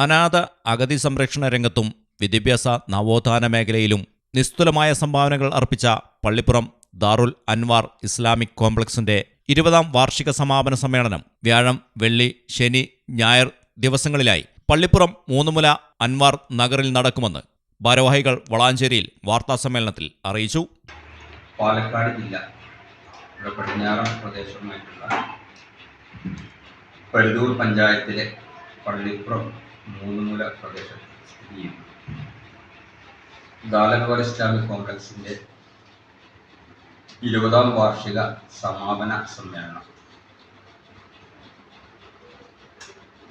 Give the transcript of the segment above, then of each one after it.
അനാഥ അഗതി സംരക്ഷണ രംഗത്തും വിദ്യാഭ്യാസ നവോത്ഥാന മേഖലയിലും നിസ്തുലമായ സംഭാവനകൾ അർപ്പിച്ച പള്ളിപ്പുറം ദാറുൽ അൻവാർ ഇസ്ലാമിക് കോംപ്ലക്സിന്റെ 20ാം വാർഷിക സമാപന സമ്മേളനം വ്യാഴം, വെള്ളി, ശനി, ഞായർ ദിവസങ്ങളിലായി പള്ളിപ്പുറം മൂന്നുമുല അൻവാർ നഗറിൽ നടക്കുമെന്ന് ഭാരവാഹികൾ വളാഞ്ചേരിയിൽ വാർത്താസമ്മേളനത്തിൽ അറിയിച്ചു. പാലക്കാട് ജില്ല പടിഞ്ഞാറൻ പ്രദേശമായിട്ടുള്ള പരുതൂർ പഞ്ചായത്തിലെ പള്ളിപ്പുറം മൂന്നുമുല പ്രദേശത്ത് സ്ഥിതി ചെയ്യുന്നു ദാറുൽ അൻവാർ ഇസ്ലാമിക് കോംപ്ലക്സിന്റെ 20ാം വാർഷിക സമാപന സമ്മേളനം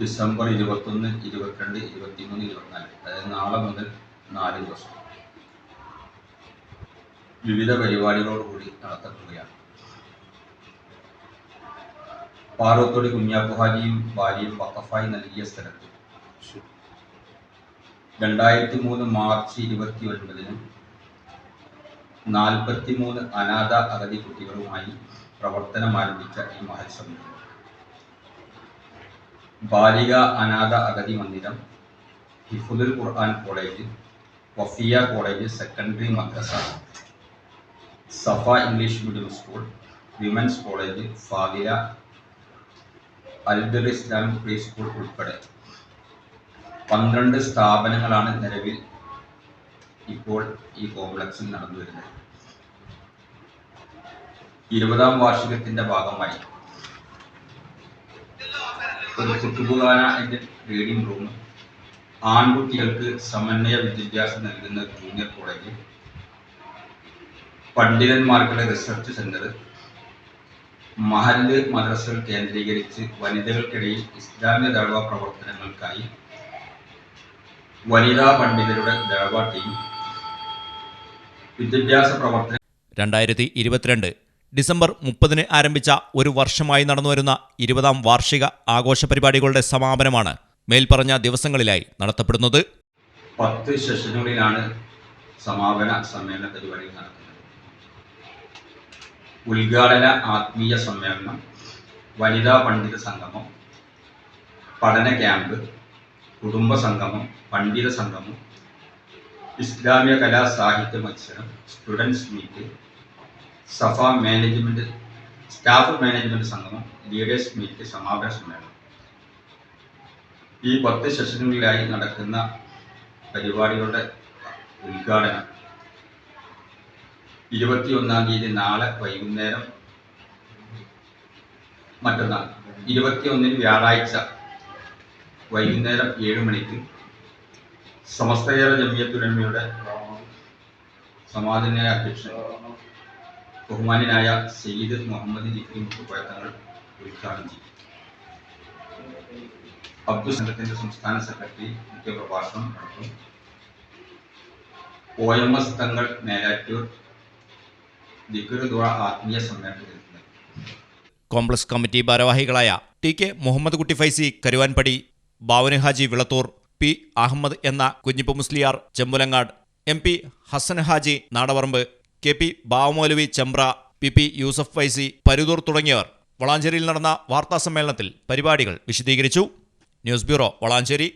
ഡിസംബർ 21, 22, 23, 24 അതായത് നാളെ മുതൽ 4 ദിവസം വിവിധ പരിപാടികളോടുകൂടി നടത്തപ്പെടുകയാണ്. പാറോത്തോട് കുഞ്ഞാപ്പുഹാജിയും ഭാര്യയും വഖഫായി നൽകിയ സ്ഥലത്ത് 2003 മാർച്ച് 29 43 അനാഥ അഗതി കുട്ടികളുമായി പ്രവർത്തനം ആരംഭിച്ച ഈ മഹൽ സമിതി ബാലിക അനാഥ അഗതി മന്ദിരം, ഹിഫ്ദുൽ ഖുർആൻ കോളേജ്, വഫിയ കോളേജ്, സെക്കൻഡറി മദ്രസ, Safa English medium school, women's college, Fadila, അൽ ഇസ്ലാമിക് പ്രീ സ്കൂൾ ഉൾപ്പെടെ 12 സ്ഥാപനങ്ങളാണ് നിലവിൽ ഇപ്പോൾ ഈ കോംപ്ലക്സിൽ നടന്നു വരുന്നത്. 20ാം വാർഷികത്തിന്റെ ഭാഗമായി ഒരു കുത്തുബുഖാന എന്ന റീഡിംഗ് റൂം, ആൺകുട്ടികൾക്ക് സമന്വയ വിദ്യാഭ്യാസം നൽകുന്ന ജൂനിയർ കോളേജ്, പണ്ഡിതന്മാർക്കുള്ള റിസർച്ച് സെന്റർ, മഹല്ല് മദ്രസകൾ കേന്ദ്രീകരിച്ച് വനിതകൾക്കിടയിൽ ഇസ്ലാമിക ദഅവ പ്രവർത്തനങ്ങൾക്കായി വനിതാ പണ്ഡിതരുടെ ദഅവ ടീം, വിദ്യാഭ്യാസ പ്രവർത്തനം 2022 ഡിസംബർ 30 ആരംഭിച്ച ഒരു വർഷമായി നടന്നുവരുന്ന 20ാം വാർഷിക ആഘോഷ പരിപാടികളുടെ സമാപനമാണ് മേൽപ്പറഞ്ഞ ദിവസങ്ങളിലായി നടത്തപ്പെടുന്നത്. 10 സെഷനുകളിലാണ് സമാപന സമ്മേളന പരിപാടികൾ നടക്കുന്നത്. ഉദ്ഘാടന ആത്മീയ സമ്മേളനം, വനിതാ പണ്ഡിത സംഗമം, പഠന ക്യാമ്പ്, കുടുംബ സംഗമം, പണ്ഡിത സംഗമം, ഇസ്ലാമിക കലാ സാഹിത്യ മത്സരം, സ്റ്റുഡൻസ് മീറ്റ്, സഫ മാനേജ്മെന്റ് സ്റ്റാഫ് മാനേജ്മെന്റ് സംഗമം, ലീഡേഴ്സ് മീറ്റ്, സമാപന സമ്മേളനം. ഈ 10 സെഷനുകളിലായി നടക്കുന്ന പരിപാടികളുടെ ഉദ്ഘാടനം 21-ാം തീയതി നാളെ വൈകുന്നേരം, മറ്റന്നാൾ 21-ന് വ്യാഴാഴ്ച വൈകുന്നേരം 7 മണിക്ക് സമസ്ത കേരള ജംഇയ്യത്തുൽ ഉലമയുടെ സമാധാനായ അധ്യക്ഷൻ ബഹുമാന്യനായ സയ്യിദ് മുഹമ്മദ് ജിഫ്രി മുത്തുക്കോയ തങ്ങൾ ഉദ്ഘാടനം ചെയ്യും. അബ്ദുൽ സംഘത്തിന്റെ സംസ്ഥാന സെക്രട്ടറി മുഖ്യപ്രഭാഷണം നടത്തും. OMS തങ്ങൾ മേലാറ്റൂർ ദിക്ർ ദുആ ആത്മീയ സമ്മേളനത്തിൽ കോംപ്ലക്സ് കമ്മിറ്റി ഭാരവാഹികളായ TK മുഹമ്മദ് കുട്ടി ഫൈസി കരുവാൻപടി, ബാവന് ഹാജി വിളത്തൂർ, P അഹമ്മദ് എന്ന Kunhippu Musliyar Chempulangad, MP Hasan Haji നാടവറമ്പ്, KP ബാവമൗലവി Chembra, PP Yusuf Faizy Paruthur തുടങ്ങിയവർ വളാഞ്ചേരിയിൽ നടന്ന വാർത്താസമ്മേളനത്തിൽ പരിപാടികൾ വിശദീകരിച്ചു. News bureau, Valanchery.